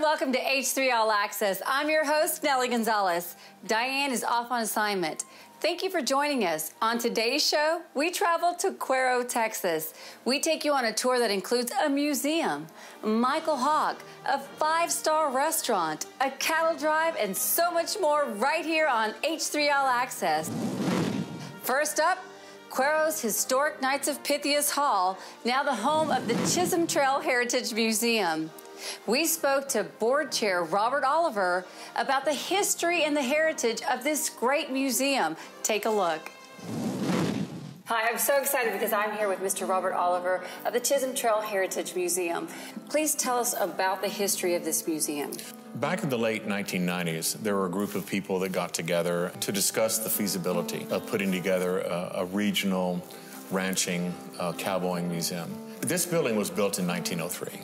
welcome to H3 All Access. I'm your host, Nellie Gonzalez. Diane is off on assignment. Thank you for joining us. On today's show, we travel to Cuero, Texas. We take you on a tour that includes a museum, Michael Hawk, a 5-star restaurant, a cattle drive, and so much more right here on H3 All Access. First up, Cuero's historic Knights of Pythias Hall, now the home of the Chisholm Trail Heritage Museum. We spoke to board chair Robert Oliver about the history and the heritage of this great museum. Take a look. Hi, I'm so excited because I'm here with Mr. Robert Oliver of the Chisholm Trail Heritage Museum. Please tell us about the history of this museum. Back in the late 1990s, there were a group of people that got together to discuss the feasibility of putting together a regional ranching cowboying museum. This building was built in 1903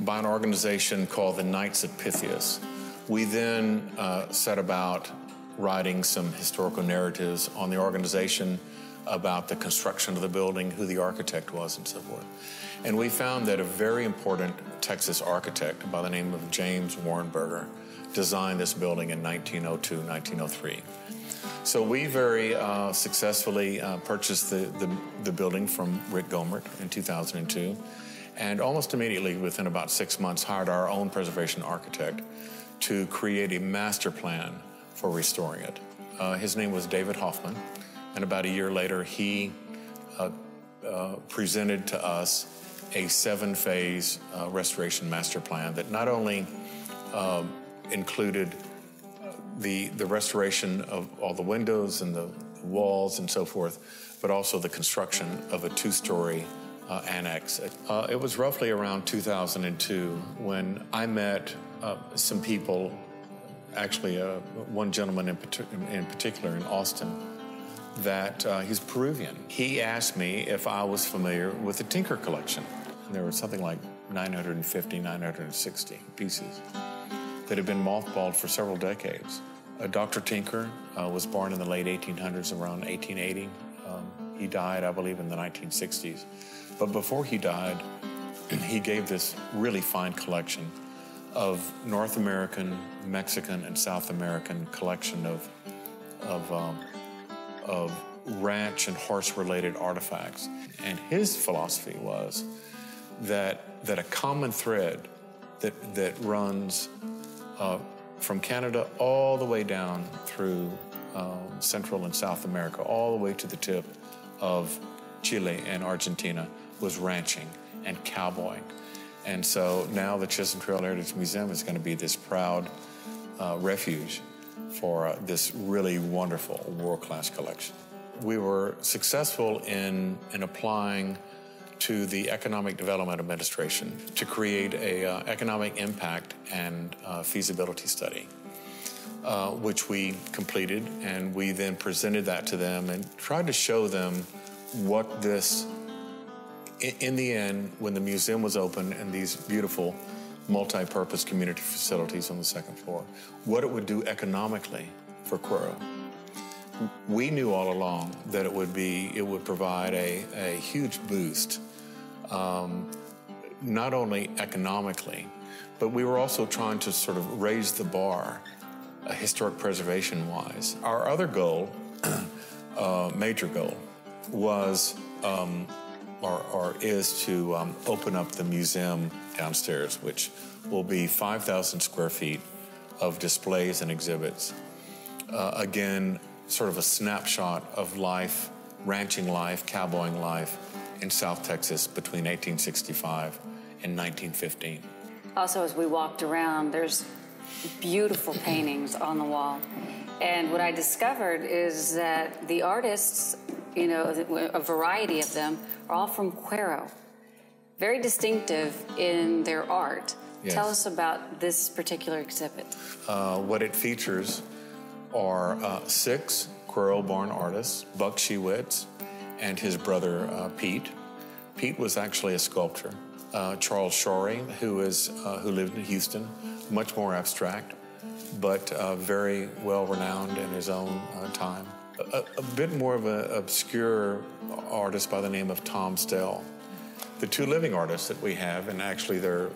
by an organization called the Knights of Pythias. We then set about writing some historical narratives on the organization, about the construction of the building, who the architect was, and so forth. And we found that a very important Texas architect by the name of James Warrenberger designed this building in 1902, 1903. So we very successfully purchased the building from Rick Gomert in 2002, and almost immediately, within about 6 months, hired our own preservation architect to create a master plan for restoring it. His name was David Hoffman, and about a year later, he presented to us a 7-phase restoration master plan that not only included the restoration of all the windows and the walls and so forth, but also the construction of a 2-story annex. It was roughly around 2002 when I met some people, actually one gentleman in particular in Austin, that he's Peruvian. He asked me if I was familiar with the Tinker collection. And there were something like 950, 960 pieces that had been mothballed for several decades. Dr. Tinker was born in the late 1800s, around 1880. He died, I believe, in the 1960s. But before he died, he gave this really fine collection of North American, Mexican, and South American collection of ranch and horse-related artifacts. And his philosophy was that a common thread that runs from Canada all the way down through Central and South America, all the way to the tip of Chile and Argentina, was ranching and cowboying. And so now the Chisholm Trail Heritage Museum is going to be this proud refuge for this really wonderful world-class collection. We were successful in applying to the Economic Development Administration to create a economic impact and feasibility study, which we completed, and we then presented that to them and tried to show them what this, in the end, when the museum was open and these beautiful multi-purpose community facilities on the 2nd floor, what it would do economically for Cuero. We knew all along that it would provide a huge boost, not only economically, but we were also trying to sort of raise the bar, historic preservation-wise. Our other goal, major goal, was or is to open up the museum downstairs, which will be 5,000 square feet of displays and exhibits. Again, sort of a snapshot of life, ranching life, cowboying life in South Texas between 1865 and 1915. Also, as we walked around, there's beautiful paintings on the wall. And what I discovered is that the artists, you know, a variety of them, are all from Cuero. Very distinctive in their art. Yes. Tell us about this particular exhibit. What it features are 6 Cuero-born artists, Buck Shewitz and his brother Pete. Pete was actually a sculptor. Charles Shorey, who lived in Houston, much more abstract, but very well-renowned in his own time. A bit more of an obscure artist by the name of Tom Stell. The 2 living artists that we have, and actually they're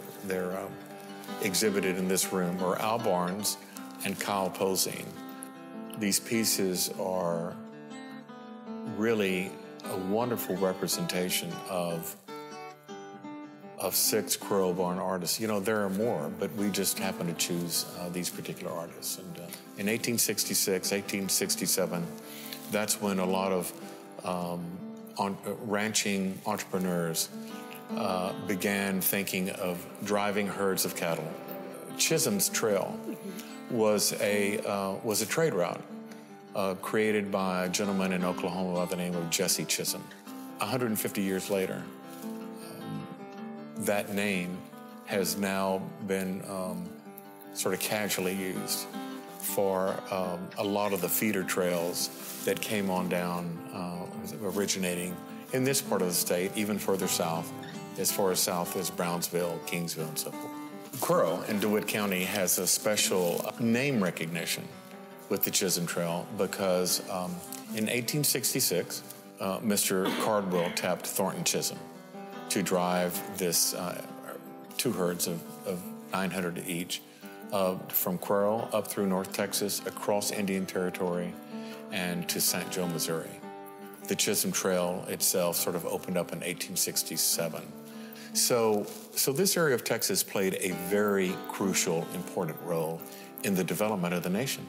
exhibited in this room are Al Barnes and Kyle Posehn. These pieces are really a wonderful representation of 6 Quero Barn artists. You know, there are more, but we just happen to choose these particular artists. And in 1866, 1867, that's when a lot of ranching entrepreneurs began thinking of driving herds of cattle. Chisholm's Trail was a trade route created by a gentleman in Oklahoma by the name of Jesse Chisholm. 150 years later, that name has now been sort of casually used for a lot of the feeder trails that came on down, originating in this part of the state, even further south, as far south as Brownsville, Kingsville, and so forth. Quero in DeWitt County has a special name recognition with the Chisholm Trail because in 1866, Mr. Cardwell tapped Thornton Chisholm to drive this 2 herds of 900 each from Quero up through North Texas, across Indian Territory, and to St. Joe, Missouri. The Chisholm Trail itself sort of opened up in 1867. So this area of Texas played a very crucial, important role in the development of the nation.